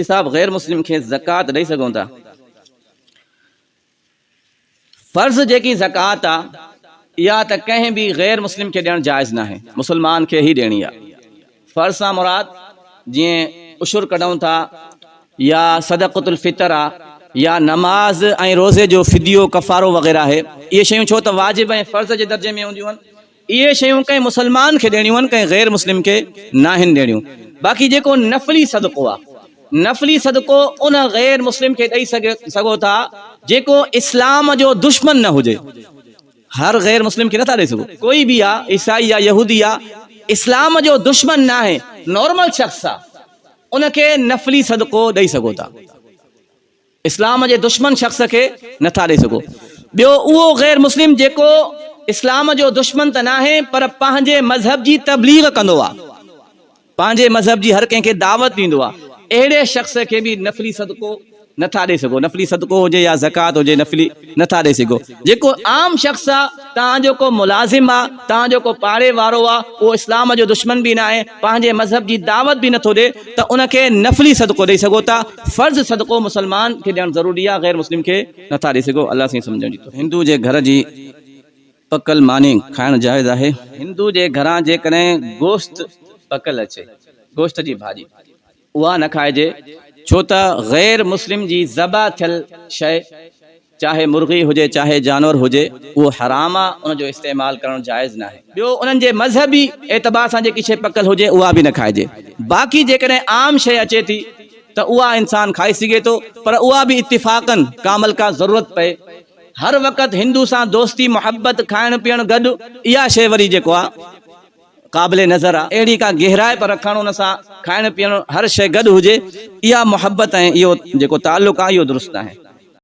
मुफ्ती साहब गैर मुस्लिम के ज़कात ॾेई सघूं था? फ़र्ज़ जेकी ज़कात आ या त कंहिं बि गैर मुस्लिम के ॾियणु जाइज़ न आहे, मुसलमान के ही ॾियणी आहे। फ़र्ज़ सां मुराद जीअं उशुर कढूं था या सदक़तुल फ़ितर आहे या नमाज ऐं रोज़े जो फ़िदियो कफ़ारो वग़ैरह आहे। इहे शयूं छो त वाजिब ऐं फ़र्ज़ जे दर्जे में हूंदियूं आहिनि। इहे शयूं कंहिं मुसलमान खे ॾियणियूं आहिनि, कंहिं गैर मुस्लिम के न आहिनि ॾियणियूं। बाक़ी जेको नफ़ली सदक़ो आहे, नफ़ली सदक़ो उन गैर मुस्लिम के ॾेई सघो था जेको इस्लाम जो दुश्मन न हुजे। हर गैर मुस्लिम के नथा ॾेई सघो। कोई भी आ, ईसाई या यहूदी आ, इस्लाम जो दुश्मन ना है, नॉर्मल शख्स आ, उनके नफली सदको ॾेई सघो था। इस्लाम जे दुश्मन शख्स के नथा ॾेई सघो। ॿियो उहो गैर मुस्लिम जेको इस्लाम जो दुश्मन त ना है पर पंहिंजे मज़हब जी तबलीग कंदो आ, पंहिंजे मज़हब जी हर कंहिंखे दावत ॾींदो आ, अहिड़े शख्स के भी नफली सदको नथा ॾेई सघो। नफली सदको हुजे या ज़कात हुजे, नफली नथा ॾेई सघो। जेको आम शख्स आ, तव्हांजो को मुलाज़िम आ, तव्हांजो को पाड़े वारो आ, उहो इस्लाम जो दुश्मन भी ना आहे, पंहिंजे मज़हब जी दावत भी नथो ॾे, त उनखे नफली सदको ॾेई सघो था। फ़र्ज़ सदको मुसलमान खे ॾियणु ज़रूरी आहे, गैर मुस्लिम खे नथा ॾेई सघो। अल्लाह साईं सम्झण जी। हिंदू जे घर जी पकल मानी खाइणु जाइज़ आहे? हिंदू जे घरां जेकॾहिं गोश्त पकल अचे, गोश्त जी भाॼी, उहा न खाइजे, छो त गैर मुस्लिम जी ज़बा थियल शइ, चाहे मुर्गी हुजे चाहे जानवर हुजे, उहो हराम आहे, उनजो इस्तेमालु करणु जाइज़ न आहे। ॿियो उन्हनि जे मज़हबी एतबार सां जेकी शइ पकल हुजे उहा बि न खाइजे। बाक़ी जेकॾहिं आम शइ अचे थी त उहा इंसान खाई सघे थो, पर उहा बि इत्तिफ़ाक़न कामल का ज़रूरत पए। हर वक़्तु हिंदू सां दोस्ती मोहब्बत खाइण पीअण गॾु, इहा शइ वरी जेको आहे क़ाबिले नज़र आहे, अहिड़ी का गहराई पर रखणु, उन सां खाइण पीअण हर शइ गॾु हुजे, इहा मोहब्बत ऐं इहो जेको ताल्लुक़ आहे इहो दुरुस्त आहे।